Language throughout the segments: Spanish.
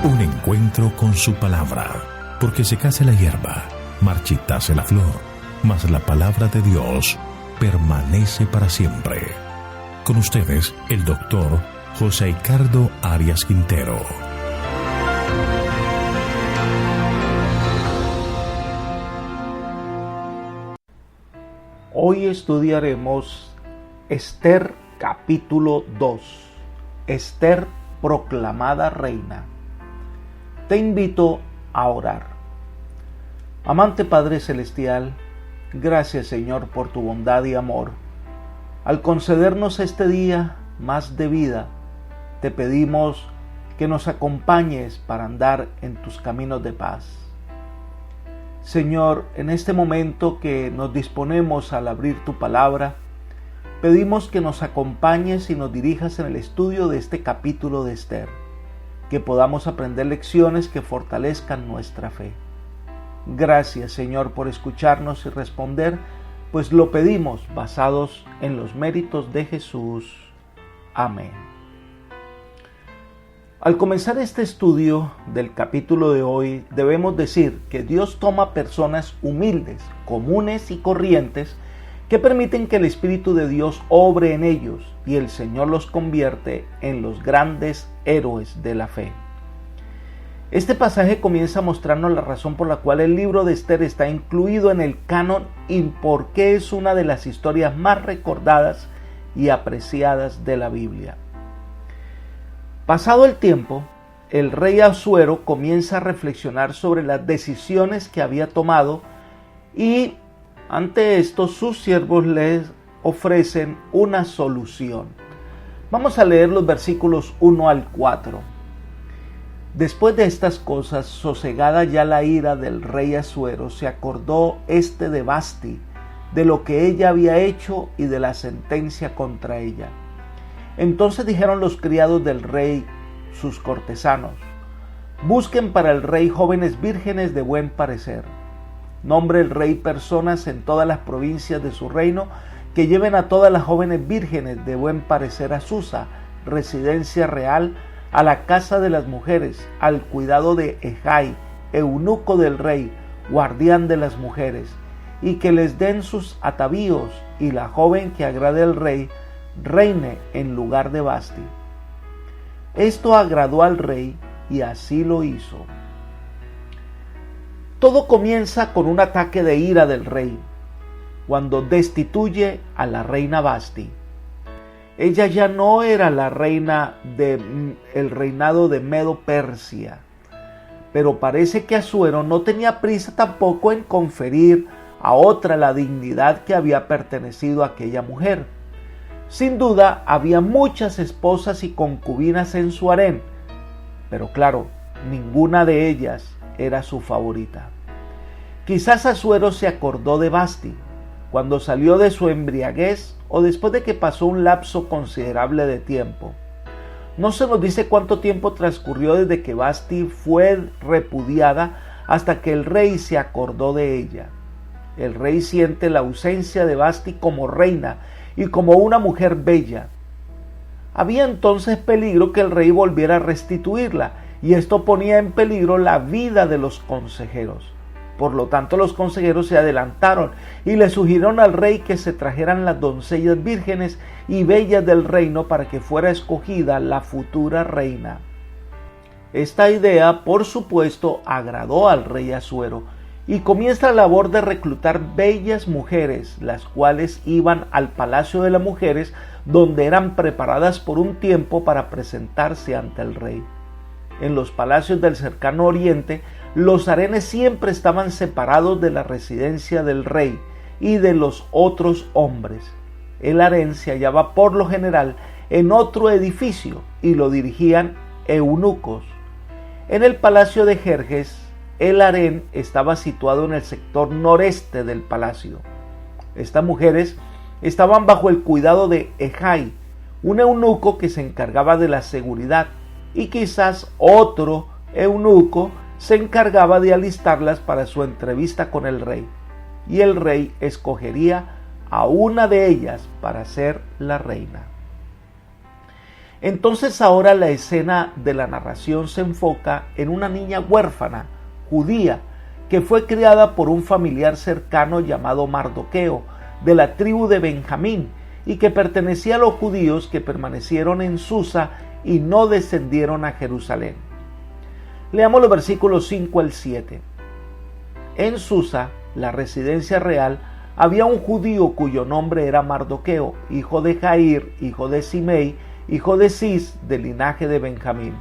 Un encuentro con su palabra, porque secase la hierba, marchitase la flor, mas la palabra de Dios permanece para siempre. Con ustedes, el doctor José Ricardo Arias Quintero. Hoy estudiaremos Esther capítulo 2. Esther proclamada reina. Te invito a orar. Amante Padre Celestial, gracias Señor por tu bondad y amor. Al concedernos este día más de vida, te pedimos que nos acompañes para andar en tus caminos de paz. Señor, en este momento que nos disponemos al abrir tu palabra, pedimos que nos acompañes y nos dirijas en el estudio de este capítulo de Esther, que podamos aprender lecciones que fortalezcan nuestra fe. Gracias, Señor, por escucharnos y responder, pues lo pedimos basados en los méritos de Jesús. Amén. Al comenzar este estudio del capítulo de hoy, debemos decir que Dios toma personas humildes, comunes y corrientes que permiten que el Espíritu de Dios obre en ellos y el Señor los convierte en los grandes héroes de la fe. Este pasaje comienza a mostrarnos la razón por la cual el libro de Esther está incluido en el canon y por qué es una de las historias más recordadas y apreciadas de la Biblia. Pasado el tiempo, el rey Asuero comienza a reflexionar sobre las decisiones que había tomado y ante esto sus siervos les ofrecen una solución. Vamos a leer los versículos 1 al 4. Después de estas cosas, sosegada ya la ira del rey Asuero, se acordó de Vasti, de lo que ella había hecho y de la sentencia contra ella. Entonces dijeron los criados del rey, sus cortesanos: busquen para el rey jóvenes vírgenes de buen parecer. Nombre el rey personas en todas las provincias de su reino que lleven a todas las jóvenes vírgenes de buen parecer a Susa, residencia real, a la casa de las mujeres, al cuidado de Ejai, eunuco del rey, guardián de las mujeres, y que les den sus atavíos, y la joven que agrade al rey reine en lugar de Vasti. Esto agradó al rey y así lo hizo. Todo comienza con un ataque de ira del rey, cuando destituye a la reina Vasti. Ella ya no era la reina del reinado de Medo-Persia, pero parece que Asuero no tenía prisa tampoco en conferir a otra la dignidad que había pertenecido a aquella mujer. Sin duda había muchas esposas y concubinas en su harén, pero claro, ninguna de ellas era su favorita. Quizás Asuero se acordó de Vasti cuando salió de su embriaguez o después de que pasó un lapso considerable de tiempo. No se nos dice cuánto tiempo transcurrió desde que Vasti fue repudiada hasta que el rey se acordó de ella. El rey siente la ausencia de Vasti como reina y como una mujer bella. Había entonces peligro que el rey volviera a restituirla, y esto ponía en peligro la vida de los consejeros. Por lo tanto, los consejeros se adelantaron y le sugirieron al rey que se trajeran las doncellas vírgenes y bellas del reino para que fuera escogida la futura reina. Esta idea, por supuesto, agradó al rey Asuero, y comienza la labor de reclutar bellas mujeres, las cuales iban al palacio de las mujeres, donde eran preparadas por un tiempo para presentarse ante el rey. En los palacios del cercano oriente, los harenes siempre estaban separados de la residencia del rey y de los otros hombres. El harén se hallaba por lo general en otro edificio y lo dirigían eunucos. En el palacio de Jerjes, el harén estaba situado en el sector noreste del palacio. Estas mujeres estaban bajo el cuidado de Ejai, un eunuco que se encargaba de la seguridad, y quizás otro eunuco se encargaba de alistarlas para su entrevista con el rey, y el rey escogería a una de ellas para ser la reina. Entonces ahora la escena de la narración se enfoca en una niña huérfana, judía, que fue criada por un familiar cercano llamado Mardoqueo, de la tribu de Benjamín, y que pertenecía a los judíos que permanecieron en Susa y no descendieron a Jerusalén. Leamos los versículos 5 al 7. En Susa, la residencia real, había un judío cuyo nombre era Mardoqueo, hijo de Jair, hijo de Simei, hijo de Cis, del linaje de Benjamín,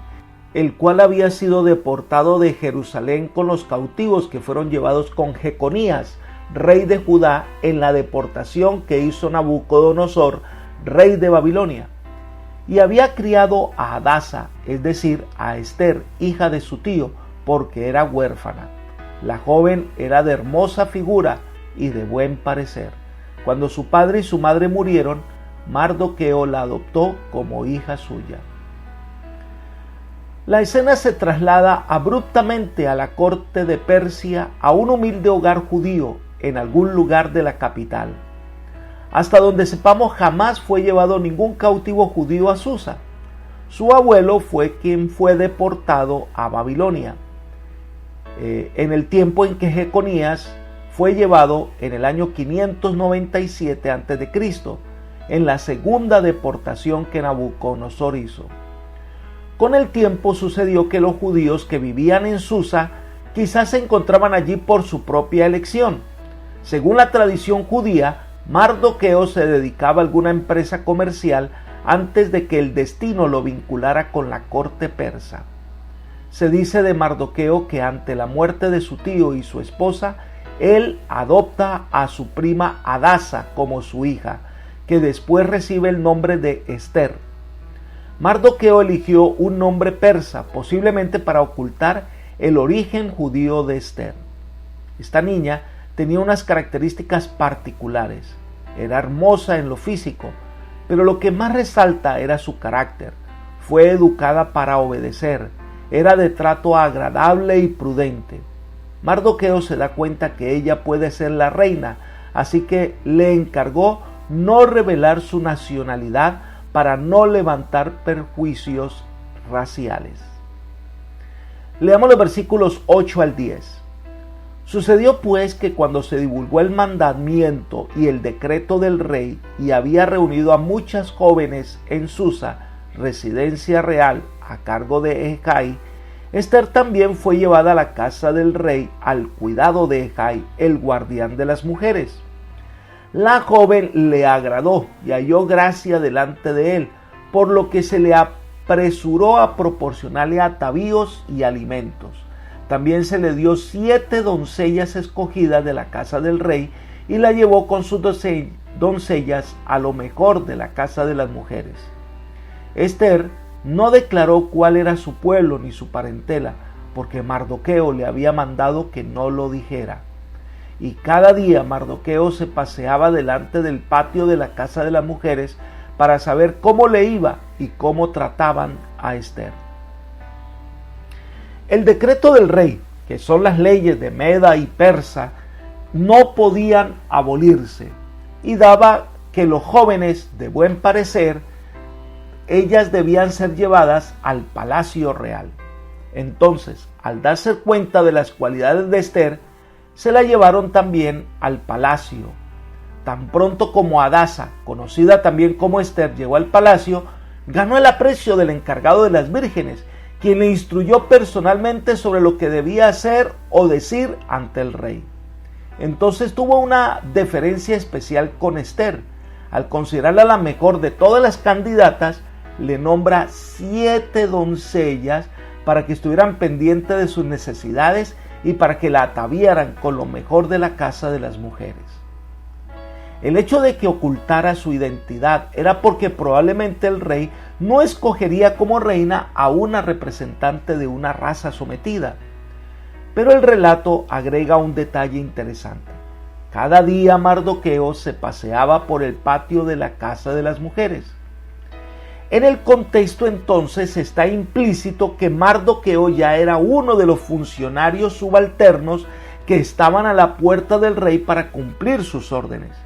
el cual había sido deportado de Jerusalén con los cautivos que fueron llevados con Jeconías, rey de Judá, en la deportación que hizo Nabucodonosor, rey de Babilonia. Y había criado a Hadasa, es decir, a Esther, hija de su tío, porque era huérfana. La joven era de hermosa figura y de buen parecer. Cuando su padre y su madre murieron, Mardoqueo la adoptó como hija suya. La escena se traslada abruptamente a la corte de Persia, a un humilde hogar judío en algún lugar de la capital. Hasta donde sepamos, jamás fue llevado ningún cautivo judío a Susa. Su abuelo fue quien fue deportado a Babilonia, en el tiempo en que Jeconías fue llevado en el año 597 a.C., en la segunda deportación que Nabucodonosor hizo. Con el tiempo sucedió que los judíos que vivían en Susa quizás se encontraban allí por su propia elección. Según la tradición judía, Mardoqueo se dedicaba a alguna empresa comercial antes de que el destino lo vinculara con la corte persa. Se dice de Mardoqueo que ante la muerte de su tío y su esposa, él adopta a su prima Hadasa como su hija, que después recibe el nombre de Esther. Mardoqueo eligió un nombre persa, posiblemente para ocultar el origen judío de Esther. Esta niña tenía unas características particulares. Era hermosa en lo físico, pero lo que más resalta era su carácter. Fue educada para obedecer, era de trato agradable y prudente. Mardoqueo se da cuenta que ella puede ser la reina, así que le encargó no revelar su nacionalidad para no levantar perjuicios raciales. Leamos los versículos 8 al 10. Sucedió pues que cuando se divulgó el mandamiento y el decreto del rey y había reunido a muchas jóvenes en Susa, residencia real a cargo de Ejai, Esther también fue llevada a la casa del rey al cuidado de Ejai, el guardián de las mujeres. La joven le agradó y halló gracia delante de él, por lo que se le apresuró a proporcionarle atavíos y alimentos. También se le dio 7 doncellas escogidas de la casa del rey y la llevó con sus doncellas a lo mejor de la casa de las mujeres. Esther no declaró cuál era su pueblo ni su parentela, porque Mardoqueo le había mandado que no lo dijera. Y cada día Mardoqueo se paseaba delante del patio de la casa de las mujeres para saber cómo le iba y cómo trataban a Esther. El decreto del rey, que son las leyes de Meda y Persa, no podían abolirse y daba que los jóvenes de buen parecer, ellas debían ser llevadas al palacio real. Entonces, al darse cuenta de las cualidades de Esther, se la llevaron también al palacio. Tan pronto como Hadasa, conocida también como Esther, llegó al palacio, ganó el aprecio del encargado de las vírgenes, quien le instruyó personalmente sobre lo que debía hacer o decir ante el rey. Entonces tuvo una deferencia especial con Esther. Al considerarla la mejor de todas las candidatas, le nombra 7 doncellas para que estuvieran pendientes de sus necesidades y para que la ataviaran con lo mejor de la casa de las mujeres. El hecho de que ocultara su identidad era porque probablemente el rey no escogería como reina a una representante de una raza sometida. Pero el relato agrega un detalle interesante. Cada día Mardoqueo se paseaba por el patio de la casa de las mujeres. En el contexto entonces está implícito que Mardoqueo ya era uno de los funcionarios subalternos que estaban a la puerta del rey para cumplir sus órdenes.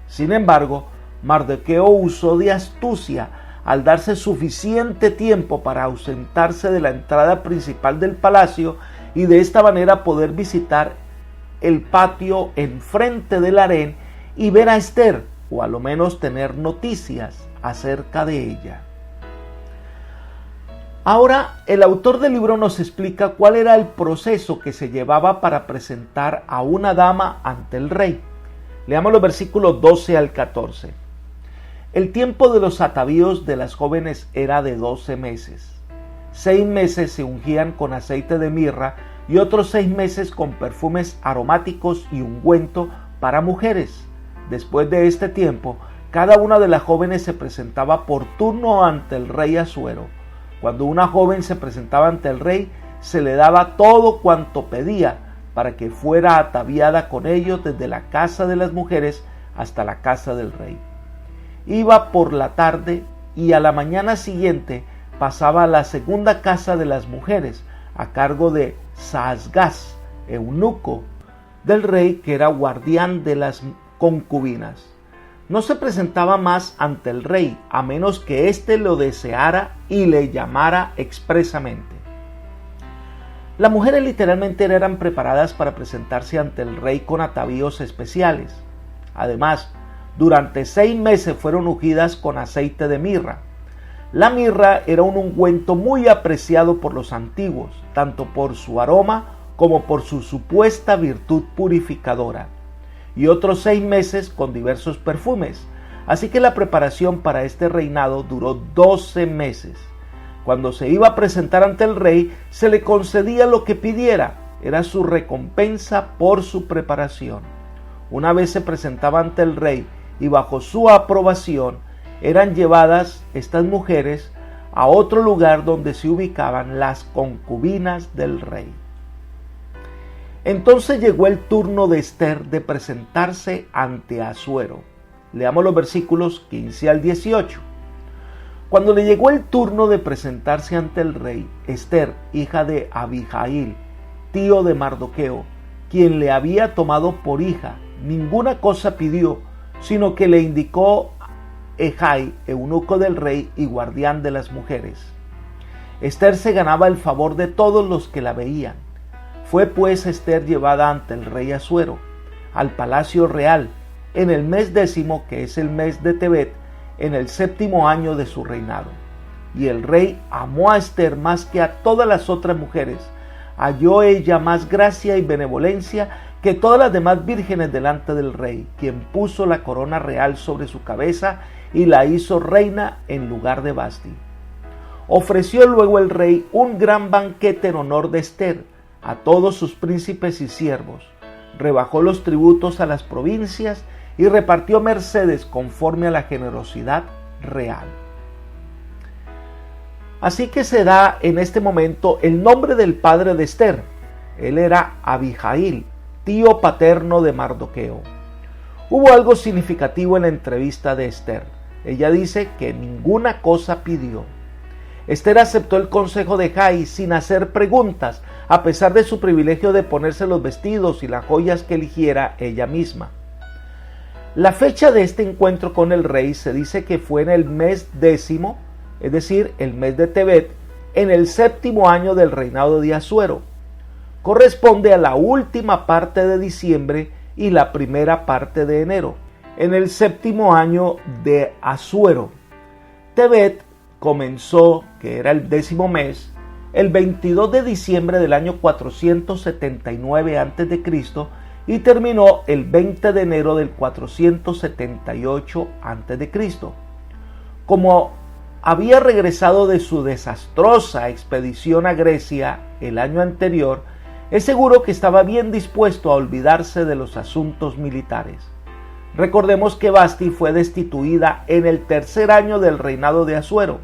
Sin embargo, Mardoqueo usó de astucia, al darse suficiente tiempo para ausentarse de la entrada principal del palacio y de esta manera poder visitar el patio enfrente del harén y ver a Esther, o a lo menos tener noticias acerca de ella. Ahora, el autor del libro nos explica cuál era el proceso que se llevaba para presentar a una dama ante el rey. Leamos los versículos 12 al 14. El tiempo de los atavíos de las jóvenes era de 12 meses. 6 meses se ungían con aceite de mirra y otros 6 meses con perfumes aromáticos y ungüento para mujeres. Después de este tiempo, cada una de las jóvenes se presentaba por turno ante el rey Asuero. Cuando una joven se presentaba ante el rey, se le daba todo cuanto pedía para que fuera ataviada con ellos desde la casa de las mujeres hasta la casa del rey. Iba por la tarde y a la mañana siguiente pasaba a la segunda casa de las mujeres a cargo de Saasgaz, eunuco del rey, que era guardián de las concubinas. No se presentaba más ante el rey a menos que éste lo deseara y le llamara expresamente. Las mujeres literalmente eran preparadas para presentarse ante el rey con atavíos especiales. Además, durante 6 meses fueron ungidas con aceite de mirra. La mirra era un ungüento muy apreciado por los antiguos, tanto por su aroma como por su supuesta virtud purificadora, y otros 6 meses con diversos perfumes. Así que la preparación para este reinado duró 12 meses. Cuando se iba a presentar ante el rey, se le concedía lo que pidiera. Era su recompensa por su preparación. Una vez se presentaba ante el rey y bajo su aprobación, eran llevadas estas mujeres a otro lugar donde se ubicaban las concubinas del rey. Entonces llegó el turno de Esther de presentarse ante Asuero. Leamos los versículos 15 al 18. Cuando le llegó el turno de presentarse ante el rey, Esther, hija de Abihail, tío de Mardoqueo, quien le había tomado por hija, ninguna cosa pidió, sino que le indicó Ejai, eunuco del rey y guardián de las mujeres. Esther se ganaba el favor de todos los que la veían. Fue pues Esther llevada ante el rey Asuero, al palacio real, en el mes 10, que es el mes de Tebet, en el 7º año de su reinado. Y el rey amó a Esther más que a todas las otras mujeres. Halló ella más gracia y benevolencia que todas las demás vírgenes delante del rey, quien puso la corona real sobre su cabeza y la hizo reina en lugar de Vasti. Ofreció luego el rey un gran banquete en honor de Esther a todos sus príncipes y siervos. Rebajó los tributos a las provincias y repartió mercedes conforme a la generosidad real. Así que se da en este momento el nombre del padre de Esther. Él era Abihail, tío paterno de Mardoqueo. Hubo algo significativo en la entrevista de Esther. Ella dice que ninguna cosa pidió. Esther aceptó el consejo de Ejai sin hacer preguntas, a pesar de su privilegio de ponerse los vestidos y las joyas que eligiera ella misma. La fecha de este encuentro con el rey se dice que fue en el mes 10, es decir, el mes de Tebet, en el 7º año del reinado de Asuero. Corresponde a la última parte de diciembre y la primera parte de enero, en el 7º año de Asuero. Tebet comenzó, que era el 10º mes, el 22 de diciembre del año 479 a.C. y terminó el 20 de enero del 478 a.C. Como había regresado de su desastrosa expedición a Grecia el año anterior, es seguro que estaba bien dispuesto a olvidarse de los asuntos militares. Recordemos que Vasti fue destituida en el 3er año del reinado de Asuero,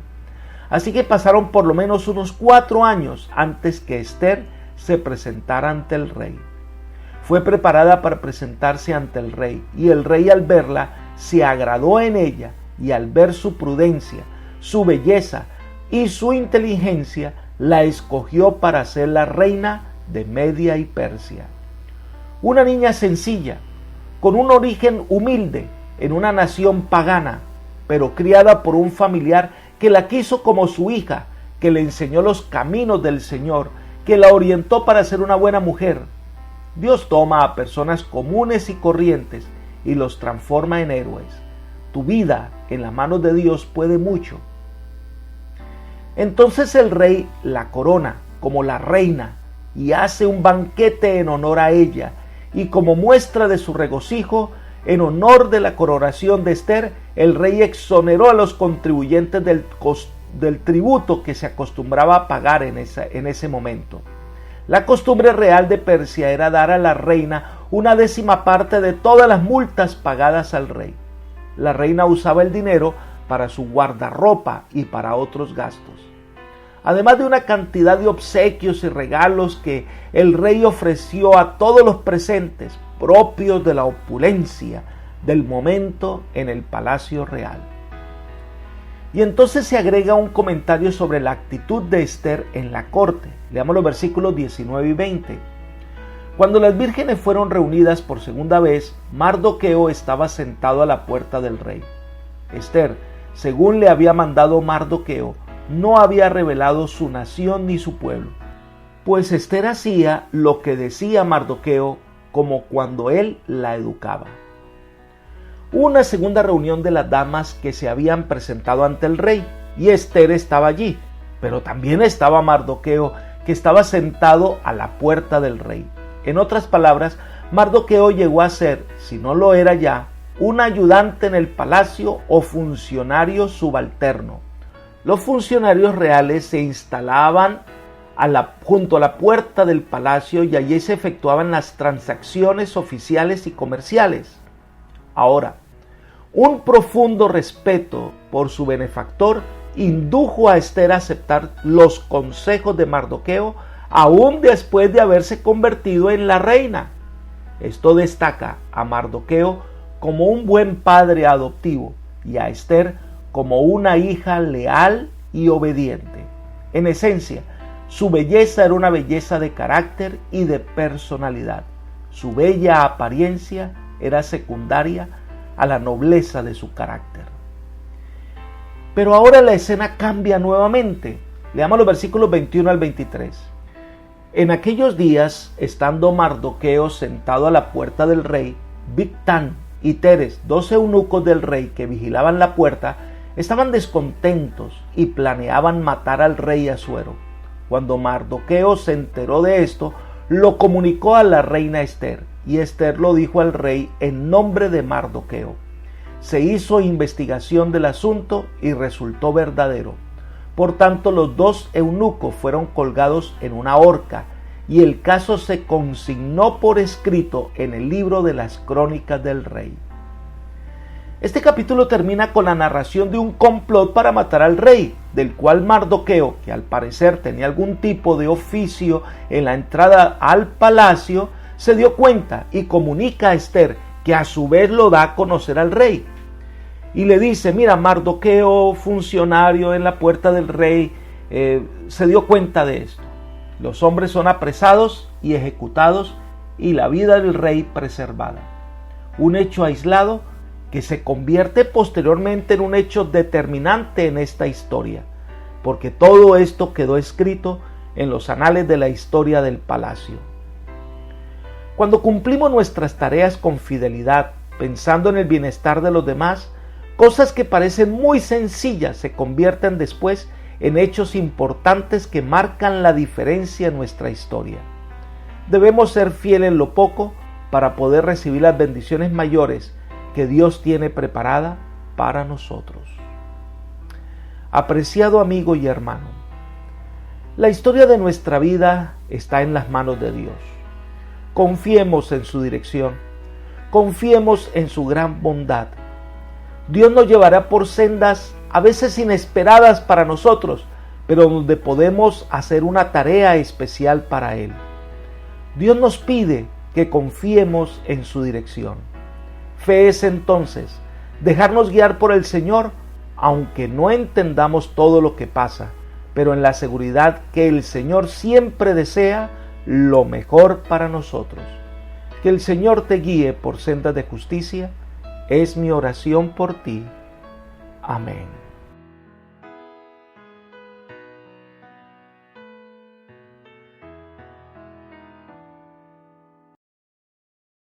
así que pasaron por lo menos unos 4 años antes que Esther se presentara ante el rey. Fue preparada para presentarse ante el rey, y el rey al verla se agradó en ella, y al ver su prudencia, su belleza y su inteligencia, la escogió para ser la reina de Media y Persia. Una niña sencilla, con un origen humilde en una nación pagana, pero criada por un familiar que la quiso como su hija, que le enseñó los caminos del Señor, que la orientó para ser una buena mujer. Dios toma a personas comunes y corrientes y los transforma en héroes. Tu vida en las manos de Dios puede mucho. Entonces el rey la corona como la reina y hace un banquete en honor a ella, y como muestra de su regocijo, en honor de la coronación de Ester, el rey exoneró a los contribuyentes del tributo que se acostumbraba a pagar en ese momento. La costumbre real de Persia era dar a la reina una 10ª parte de todas las multas pagadas al rey. La reina usaba el dinero para su guardarropa y para otros gastos. Además de una cantidad de obsequios y regalos que el rey ofreció a todos los presentes, propios de la opulencia del momento en el palacio real. Y entonces se agrega un comentario sobre la actitud de Ester en la corte. Leamos los versículos 19 y 20. Cuando las vírgenes fueron reunidas por segunda vez, Mardoqueo estaba sentado a la puerta del rey. Ester, según le había mandado Mardoqueo, no había revelado su nación ni su pueblo, pues Ester hacía lo que decía Mardoqueo, como cuando él la educaba. Hubo una segunda reunión de las damas que se habían presentado ante el rey, y Ester estaba allí, pero también estaba Mardoqueo, que estaba sentado a la puerta del rey. En otras palabras, Mardoqueo llegó a ser, si no lo era ya, un ayudante en el palacio o funcionario subalterno. Los funcionarios reales se instalaban junto a la puerta del palacio y allí se efectuaban las transacciones oficiales y comerciales. Ahora, un profundo respeto por su benefactor indujo a Ester a aceptar los consejos de Mardoqueo aún después de haberse convertido en la reina. Esto destaca a Mardoqueo como un buen padre adoptivo y a Ester como una hija leal y obediente. En esencia, su belleza era una belleza de carácter y de personalidad. Su bella apariencia era secundaria a la nobleza de su carácter. Pero ahora la escena cambia nuevamente. Leamos los versículos 21 al 23. En aquellos días, estando Mardoqueo sentado a la puerta del rey, Bigtán y Teres, 2 eunucos del rey que vigilaban la puerta, estaban descontentos y planeaban matar al rey Asuero. Cuando Mardoqueo se enteró de esto, lo comunicó a la reina Ester, y Ester lo dijo al rey en nombre de Mardoqueo. Se hizo investigación del asunto y resultó verdadero. Por tanto, los 2 eunucos fueron colgados en una horca, y el caso se consignó por escrito en el libro de las crónicas del rey. Este capítulo termina con la narración de un complot para matar al rey, del cual Mardoqueo, que al parecer tenía algún tipo de oficio en la entrada al palacio, se dio cuenta y comunica a Ester, que a su vez lo da a conocer al rey. Y le dice, mira, Mardoqueo, funcionario en la puerta del rey, se dio cuenta de esto. Los hombres son apresados y ejecutados y la vida del rey preservada. Un hecho aislado que se convierte posteriormente en un hecho determinante en esta historia, porque todo esto quedó escrito en los anales de la historia del palacio. Cuando cumplimos nuestras tareas con fidelidad, pensando en el bienestar de los demás, cosas que parecen muy sencillas se convierten después en hechos importantes que marcan la diferencia en nuestra historia. Debemos ser fieles en lo poco para poder recibir las bendiciones mayores que Dios tiene preparada para nosotros. Apreciado amigo y hermano, la historia de nuestra vida está en las manos de Dios. Confiemos en su dirección, confiemos en su gran bondad. Dios nos llevará por sendas a veces inesperadas para nosotros, pero donde podemos hacer una tarea especial para Él. Dios nos pide que confiemos en su dirección. Fe es entonces dejarnos guiar por el Señor, aunque no entendamos todo lo que pasa, pero en la seguridad que el Señor siempre desea lo mejor para nosotros. Que el Señor te guíe por sendas de justicia, es mi oración por ti. Amén.